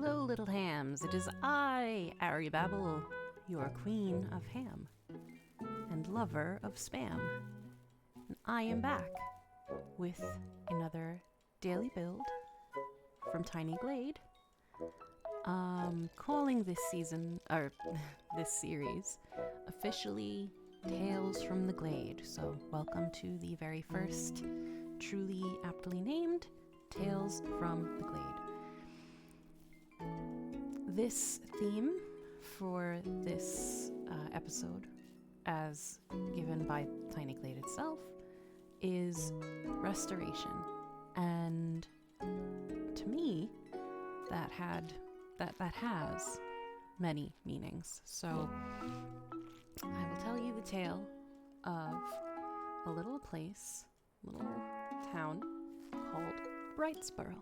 Hello, little hams. It is I, Babble, your queen of ham and lover of spam. And I am back with another daily build from Tiny Glade. Calling this season, or this series, officially Tales from the Glade. So welcome to the very first, truly aptly named Tales from the Glade. This theme for this episode, as given by Tiny Glade itself, is restoration. And to me, that has many meanings. So I will tell you the tale of a little town called Brightsboro.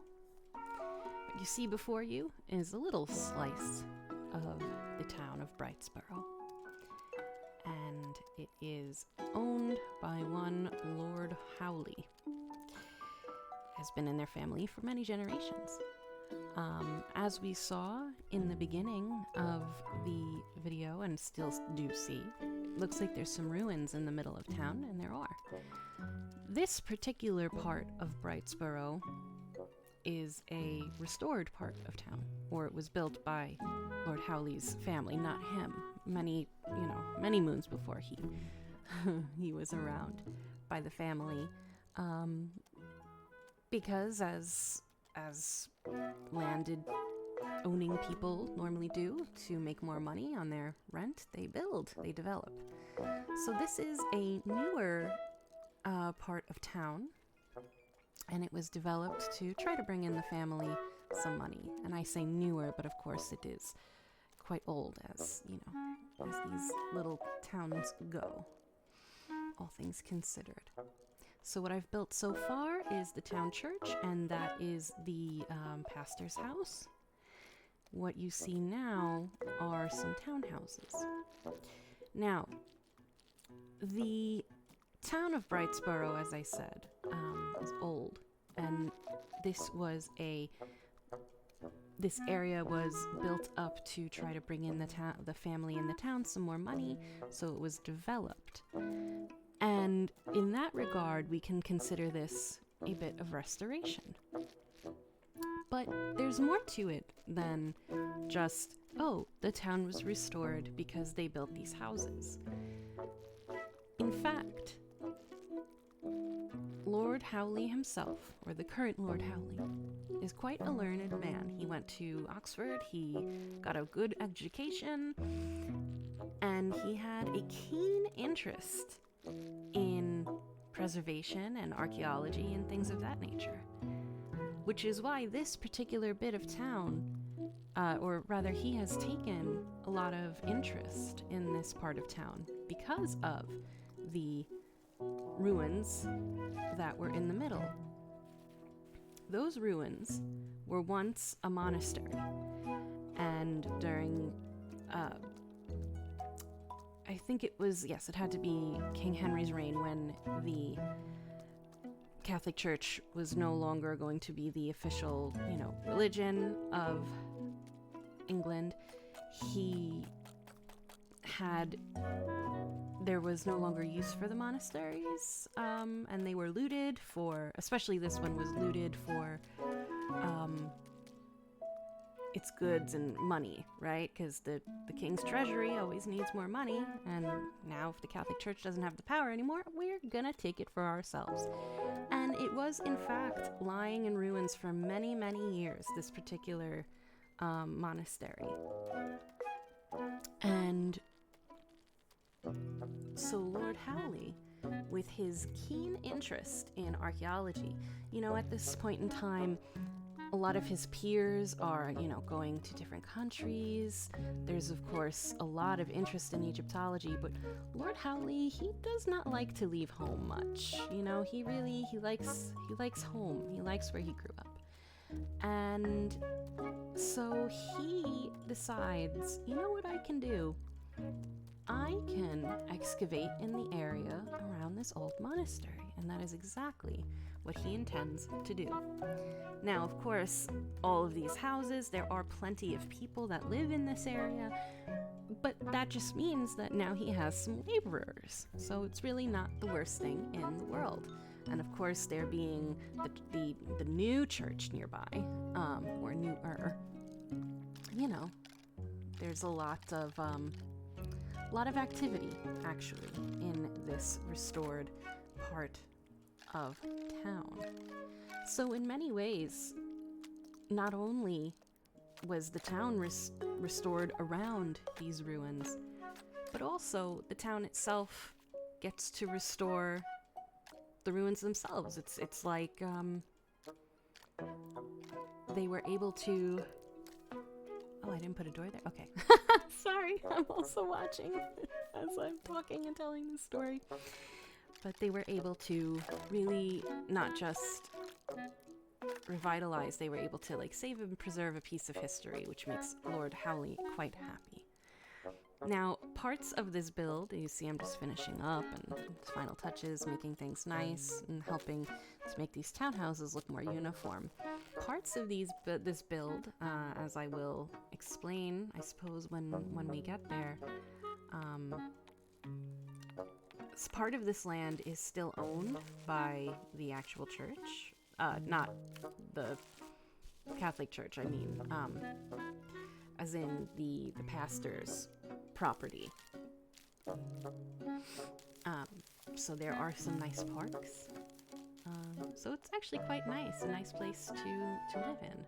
What you see before you is a little slice of the town of Brightsboro. And it is owned by one Lord Howley. Has been in their family for many generations. As we saw in the beginning of the video, and still do see, looks like there's some ruins in the middle of town, and there are. This particular part of Brightsboro is a restored part of town, or it was built by Lord Howley's family, not him. Many moons before he was around by the family, because as landed owning people normally do to make more money on their rent, they develop. So this is a newer part of town, and it was developed to try to bring in the family some money. And I say newer, but of course it is quite old, as these little towns go, all things considered. So what I've built so far is the town church, and that is the pastor's house. What you see now are some townhouses. Now, the town of Brightsboro, as I said, is old, and this area was built up to try to bring in the family in the town some more money, so it was developed. And in that regard, we can consider this a bit of restoration. But there's more to it than just, the town was restored because they built these houses. In fact, Lord Howley himself, or the current Lord Howley, is quite a learned man. He went to Oxford, he got a good education, and he had a keen interest in preservation and archaeology and things of that nature. Which is why this particular bit of town, or rather he has taken a lot of interest in this part of town because of the ruins that were in the middle. Those ruins were once a monastery, and during I think it had to be King Henry's reign, when the Catholic Church was no longer going to be the official, religion of England. There was no longer use for the monasteries, and they were looted especially this one was looted for its goods and money, right? Because the king's treasury always needs more money, and now if the Catholic Church doesn't have the power anymore, we're gonna take it for ourselves. And it was, in fact, lying in ruins for many, many years, this particular monastery. And so Lord Howley, with his keen interest in archaeology, at this point in time, a lot of his peers are, going to different countries. There's, of course, a lot of interest in Egyptology, but Lord Howley, he does not like to leave home much. He likes home. He likes where he grew up. And so he decides, what I can do? I can excavate in the area around this old monastery. And that is exactly what he intends to do. Now, of course, all of these houses, there are plenty of people that live in this area, but that just means that now he has some laborers. So it's really not the worst thing in the world. And of course, there being the new church nearby, or newer, there's a lot of activity actually in this restored part of town. So in many ways, not only was the town restored around these ruins, but also the town itself gets to restore the ruins themselves. It's like they were able to... Oh, I didn't put a door there? Okay. Sorry, I'm also watching as I'm talking and telling the story. But they were able to really not just revitalize, they were able to save and preserve a piece of history, which makes Lord Howley quite happy. Now, parts of this build, you see I'm just finishing up and final touches, making things nice and helping to make these townhouses look more uniform. Parts of this build, as I will explain, I suppose, when we get there, part of this land is still owned by the actual church. Not the Catholic Church, I mean, as in the pastor's property. So there are some nice parks. So it's actually quite nice, a nice place to live in.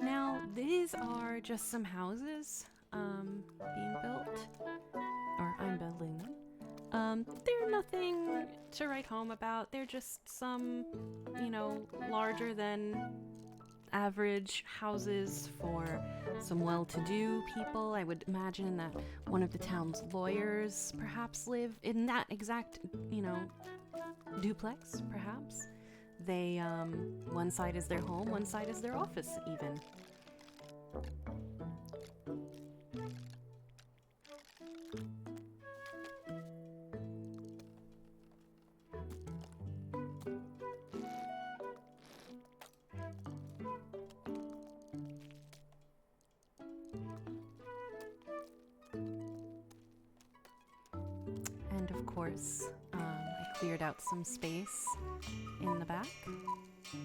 Now, these are just some houses being built, or I'm building them. They're nothing to write home about. They're just some, larger than average houses for some well-to-do people. I would imagine that one of the town's lawyers perhaps live in that exact, duplex, perhaps. They, one side is their home, one side is their office, even. And of course, I cleared out some space in the back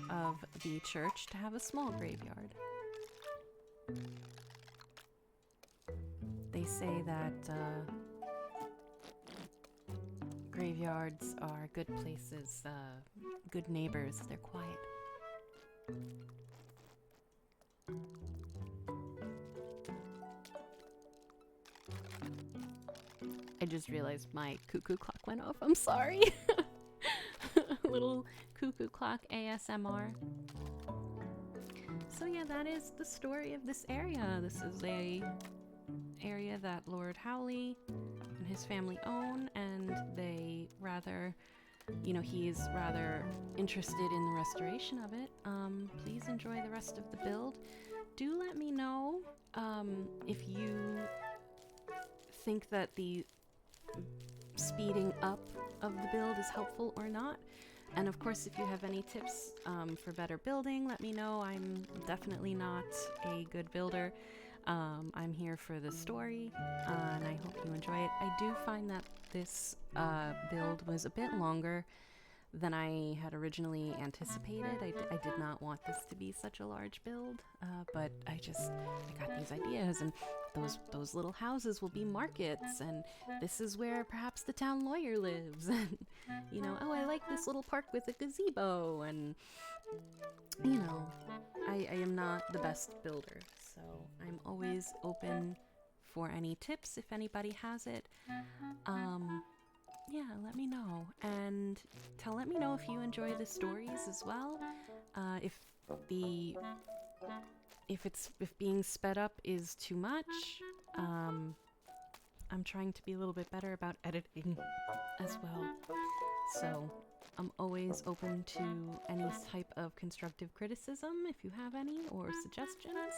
of the church to have a small graveyard. They say that graveyards are good places, good neighbors, they're quiet. I just realized my cuckoo clock went off. I'm sorry. Little cuckoo clock ASMR. So yeah, that is the story of this area. This is a area that Lord Howley and his family own, and they rather, he is rather interested in the restoration of it. Please enjoy the rest of the build. Do let me know if you think that the speeding up of the build is helpful or not. And of course, if you have any tips for better building, let me know. I'm definitely not a good builder. I'm here for the story, and I hope you enjoy it. I do find that this build was a bit longer than I had originally anticipated. I did not want this to be such a large build, but I got these ideas, and those little houses will be markets, and this is where perhaps the town lawyer lives, and I like this little park with a gazebo, and I am not the best builder, so I'm always open for any tips if anybody has it. Yeah, let me know, and let me know if you enjoy the stories as well. If being sped up is too much, I'm trying to be a little bit better about editing as well. So I'm always open to any type of constructive criticism if you have any, or suggestions.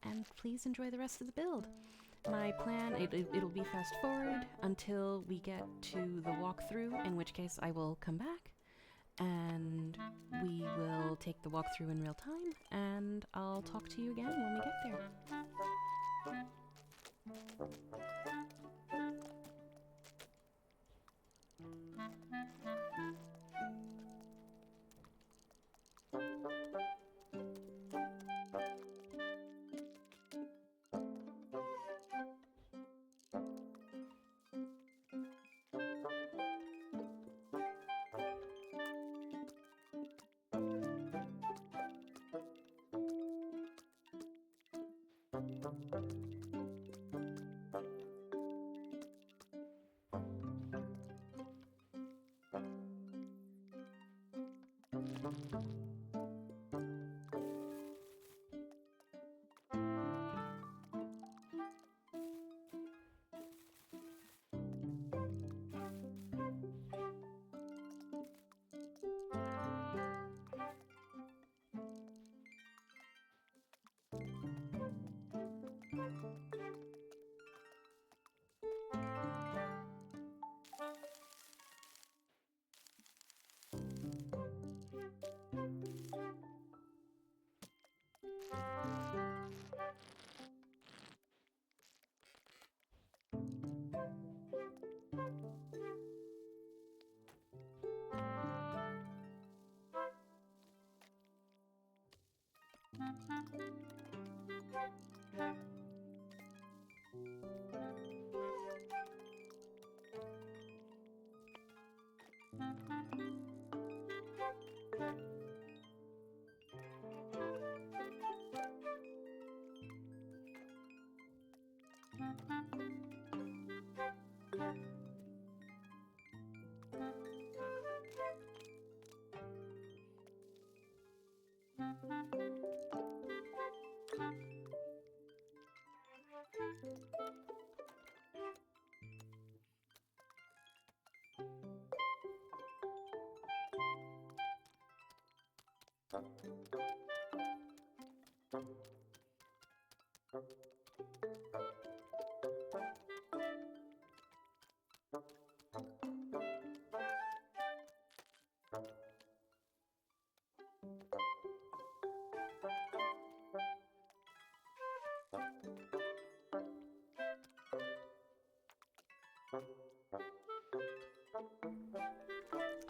And please enjoy the rest of the build. my plan, it'll be fast forward until we get to the walkthrough, in which case I will come back and we will take the walkthrough in real time, and I'll talk to you again when we get there.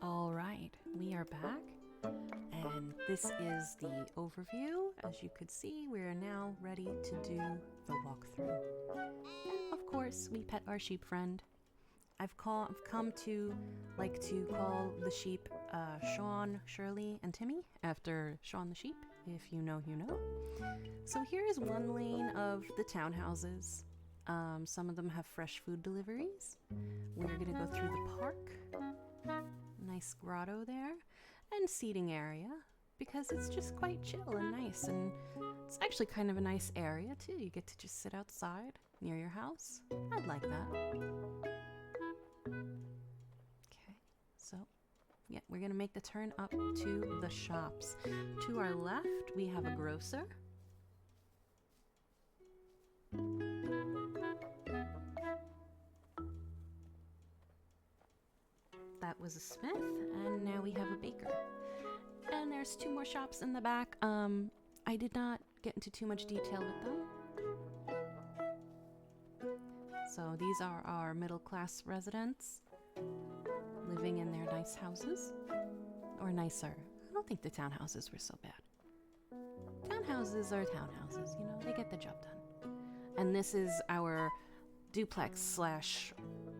All right, we are back, and this is the overview. As you could see, we are now ready to do the walkthrough. And of course, we pet our sheep friend. I've come to like to call the sheep Sean, Shirley, and Timmy after Sean the sheep. If you know, you know. So here is one lane of the townhouses. Some of them have fresh food deliveries. We're gonna go through the park. Nice grotto there, and seating area, because it's just quite chill and nice, and it's actually kind of a nice area too. You get to just sit outside near your house. I'd like that. Okay, so yeah, we're gonna make the turn up to the shops. To our left, we have a grocer. That was a smith, and now we have a baker. And there's two more shops in the back. I did not get into too much detail with them. So these are our middle-class residents living in their nice houses. Or nicer. I don't think the townhouses were so bad. Townhouses are townhouses, you know, they get the job done. And this is our duplex slash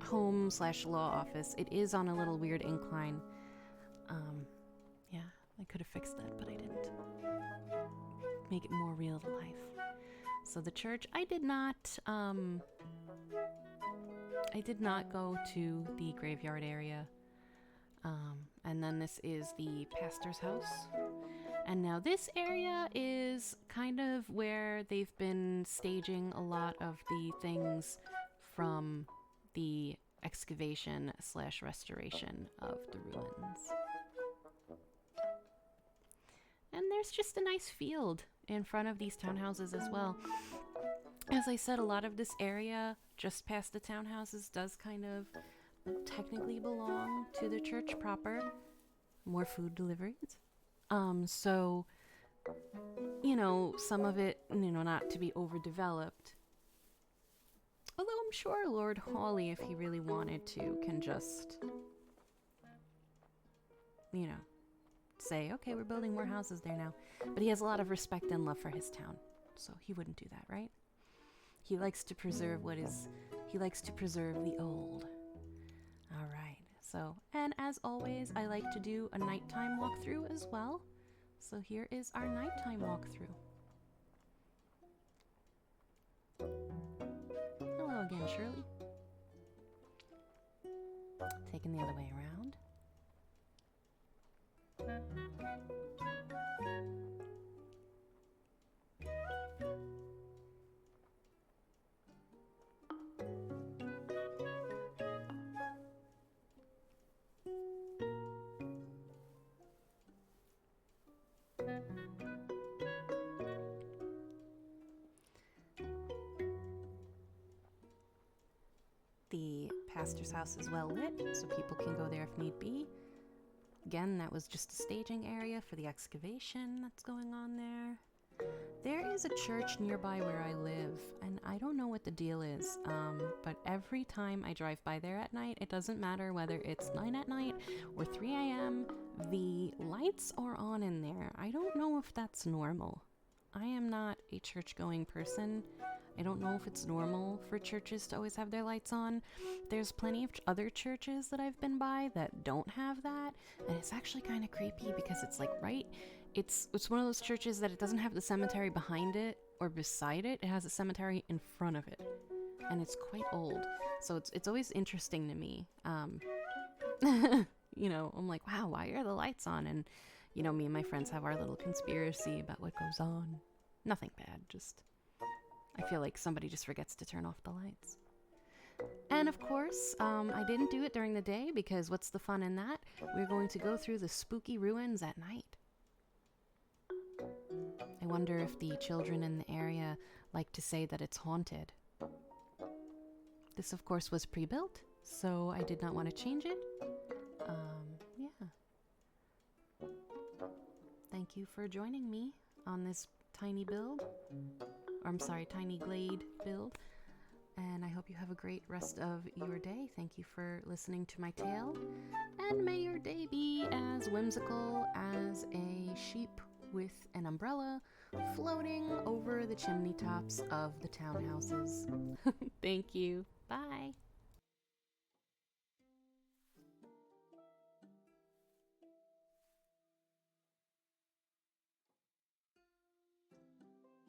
home slash law office. It is on a little weird incline. Yeah, I could have fixed that, but I didn't. Make it more real to life. So the church, I did not go to the graveyard area. And then this is the pastor's house. And now this area is kind of where they've been staging a lot of the things from the excavation slash restoration of the ruins. And there's just a nice field in front of these townhouses as well. As I said, a lot of this area just past the townhouses does kind of technically belong to the church proper. More food deliveries. So, some of it, not to be overdeveloped. Although I'm sure Lord Hawley, if he really wanted to, can just, say, okay, we're building more houses there now. But he has a lot of respect and love for his town, so he wouldn't do that, right? He likes to preserve the old. All right, so, and as always, I like to do a nighttime walkthrough as well. So here is our nighttime walkthrough. Hello again, Shirley. Taking the other way around. The pastor's house is well lit, so people can go there if need be. Again, that was just a staging area for the excavation that's going on there. There is a church nearby where I live, and I don't know what the deal is, but every time I drive by there at night, it doesn't matter whether it's 9 at night or 3 a.m., the lights are on in there. I don't know if that's normal. I am not a church-going person. I don't know if it's normal for churches to always have their lights on. There's plenty of other churches that I've been by that don't have that, and it's actually kind of creepy because it's like it's one of those churches that it doesn't have the cemetery behind it or beside it. It has a cemetery in front of it, and it's quite old. So it's always interesting to me. I'm like, wow, why are the lights on? And me and my friends have our little conspiracy about what goes on. Nothing bad, just I feel like somebody just forgets to turn off the lights. And of course, I didn't do it during the day because what's the fun in that? We're going to go through the spooky ruins at night. I wonder if the children in the area like to say that it's haunted. This, of course, was pre-built, so I did not want to change it. Yeah. Thank you for joining me on this tiny build. Tiny Glade build. And I hope you have a great rest of your day. Thank you for listening to my tale. And may your day be as whimsical as a sheep with an umbrella floating over the chimney tops of the townhouses. Thank you. Bye.